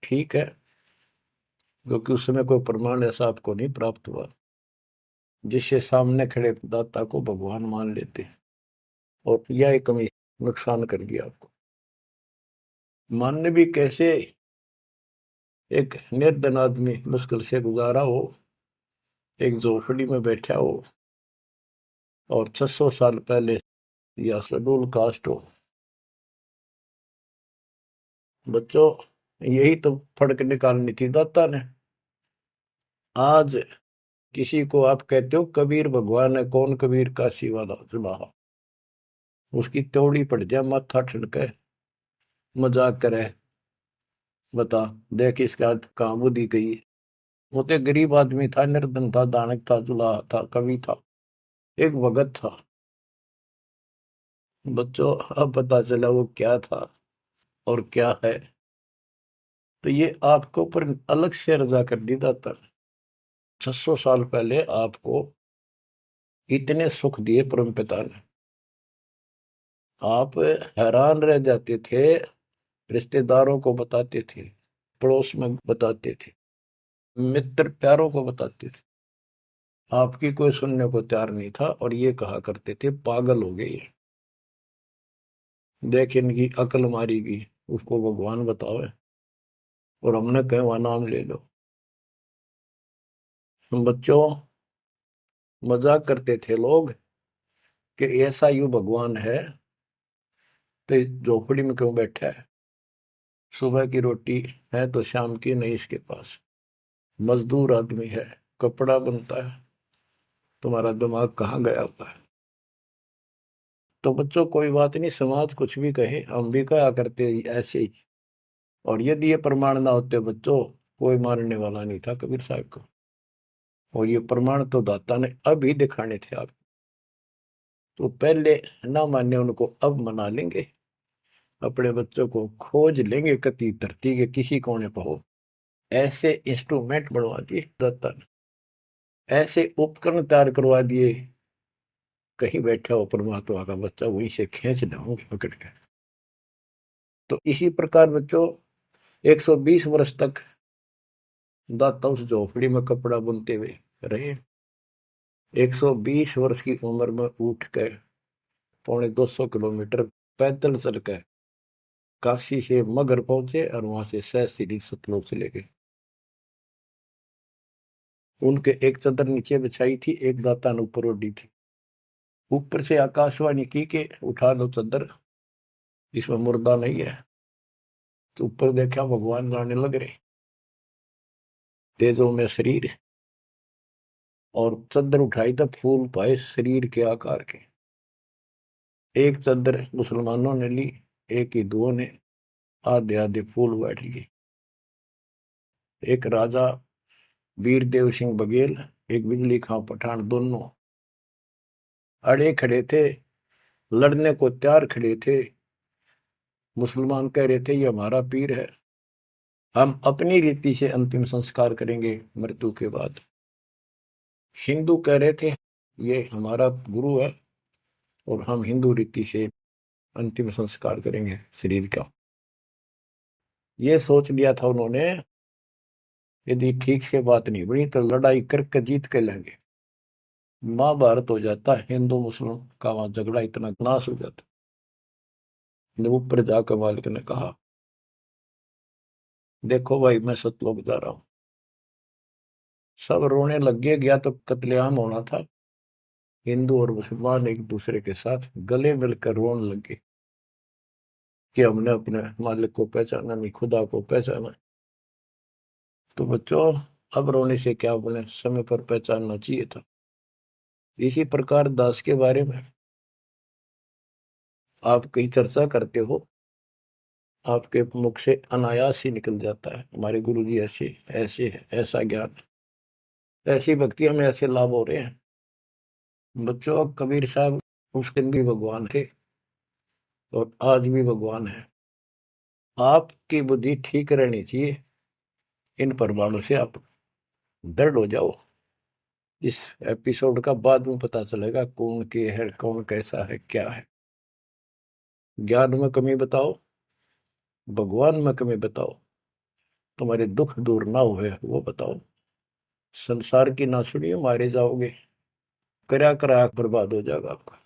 ठीक है, क्योंकि उस समय कोई प्रमाण ऐसा आपको नहीं प्राप्त हुआ जिससे सामने खड़े दाता को भगवान मान लेते, और यह कमी नुकसान कर गया आपको। मानने भी कैसे? एक निर्धन आदमी मुश्किल से गुजारा हो, एक झोपड़ी में बैठा हो, और 600 साल पहले या शेड्यूल कास्ट हो। बच्चों, यही तो फर्क निकालनी थी दाता ने। आज किसी को आप कहते हो कबीर भगवान है, कौन कबीर? काशी वाला जुलाहा। उसकी त्योड़ी पड़ जाए, माथा ठनके, मजाक करे, बता देख इसका कहाँ बुद्धि गई। वो तो गरीब आदमी था, निर्धन था, दानक था, जुलाहा था, कवि था, एक भगत था। बच्चों, अब पता चला वो क्या था और क्या है। तो ये आपको ऊपर अलग से रजा कर दी दाता ने। 600 साल पहले आपको इतने सुख दिए परम पिता ने, आप हैरान रह जाते थे। रिश्तेदारों को बताते थे, पड़ोस में बताते थे, मित्र प्यारों को बताते थे। आपकी कोई सुनने को तैयार नहीं था, और ये कहा करते थे पागल हो गए ये, देख इनकी अकल मारी गई, उसको भगवान बताओ। और हमने कहे वहां नाम ले लो। बच्चों, मजाक करते थे लोग कि ऐसा यू भगवान है तो इस झोपड़ी में क्यों बैठा है? सुबह की रोटी है तो शाम की नहीं इसके पास, मजदूर आदमी है, कपड़ा बनता है, तुम्हारा दिमाग कहाँ गया हुआ है? तो बच्चों, कोई बात नहीं, समाज कुछ भी कहे, हम भी कहा करते ऐसे ही। और यदि ये प्रमाण ना होते बच्चों, कोई मानने वाला नहीं था कबीर साहब को। और ये प्रमाण तो दाता ने अभी दिखाने थे आप, तो पहले ना माने उनको अब मना लेंगे। अपने बच्चों को खोज लेंगे कति धरती के किसी कोने पर हो, ऐसे इंस्ट्रूमेंट बनवा दिए दाता ने, ऐसे उपकरण तैयार करवा दिए, कहीं बैठा हो परमात्मा का बच्चा वहीं से खींच लाऊंगे पकड़ के। तो इसी प्रकार बच्चों, 120 वर्ष तक दाता उस झोपड़ी में कपड़ा बुनते हुए रहे। 120 वर्ष की उम्र में उठ कर 250 किलोमीटर पैदल चल कर काशी से मगर पहुंचे, और वहां से सहस्त्री सतलोक चले गए। उनके एक चादर नीचे बिछाई थी, एक दाता ने ऊपर ओढ़ी थी। ऊपर से आकाशवाणी की कि उठा लो चादर, इसमें मुर्दा नहीं है। तो ऊपर देखा भगवान गाने लग रहे, तेजो में शरीर, और चादर उठाई तो फूल पाए शरीर के आकार के। एक चादर मुसलमानों ने ली, एक हिंदुओं ने, आधे आधे फूल बैठ लिए। एक राजा वीरदेव सिंह बघेल, एक बिजली खां पठान, दोनों अड़े खड़े थे, लड़ने को तैयार खड़े थे। मुसलमान कह रहे थे ये हमारा पीर है, हम अपनी रीति से अंतिम संस्कार करेंगे मृत्यु के बाद। हिंदू कह रहे थे ये हमारा गुरु है, और हम हिंदू रीति से अंतिम संस्कार करेंगे शरीर का। ये सोच लिया था उन्होंने, यदि ठीक से बात नहीं बनी तो लड़ाई करके जीत के लेंगे। महाभारत हो जाता, हिंदू मुस्लिम का वहां झगड़ा इतना नाश हो जाता। जब ऊपर जाकर मालिक ने कहा देखो भाई मैं सतलोक जा रहा हूं, सब रोने लग गया तो कत्लेआम होना था। हिंदू और मुसलमान एक दूसरे के साथ गले मिलकर रोने लगे कि हमने अपने मालिक को पहचाना नहीं, खुदा को पहचाना। तो बच्चों, अब रोने से क्या बोले, समय पर पहचानना चाहिए था। इसी प्रकार दास के बारे में आप कहीं चर्चा करते हो, आपके मुख से अनायास ही निकल जाता है हमारे गुरु जी ऐसे ऐसे है, ऐसा ज्ञान, ऐसी भक्ति, हमें ऐसे लाभ हो रहे हैं। बच्चों, कबीर साहब उस दिन भी भगवान थे और आज भी भगवान है। आपकी बुद्धि ठीक रहनी चाहिए, इन प्रमाणों से आप दृढ़ हो जाओ। इस एपिसोड का बाद में पता चलेगा कौन के है, कौन कैसा है, क्या है। ज्ञान में कमी बताओ, भगवान में कमी बताओ, तुम्हारे दुख दूर ना हुए वो बताओ। संसार की ना सुनियो, मारे जाओगे, करा करा बर्बाद हो जाएगा आपका।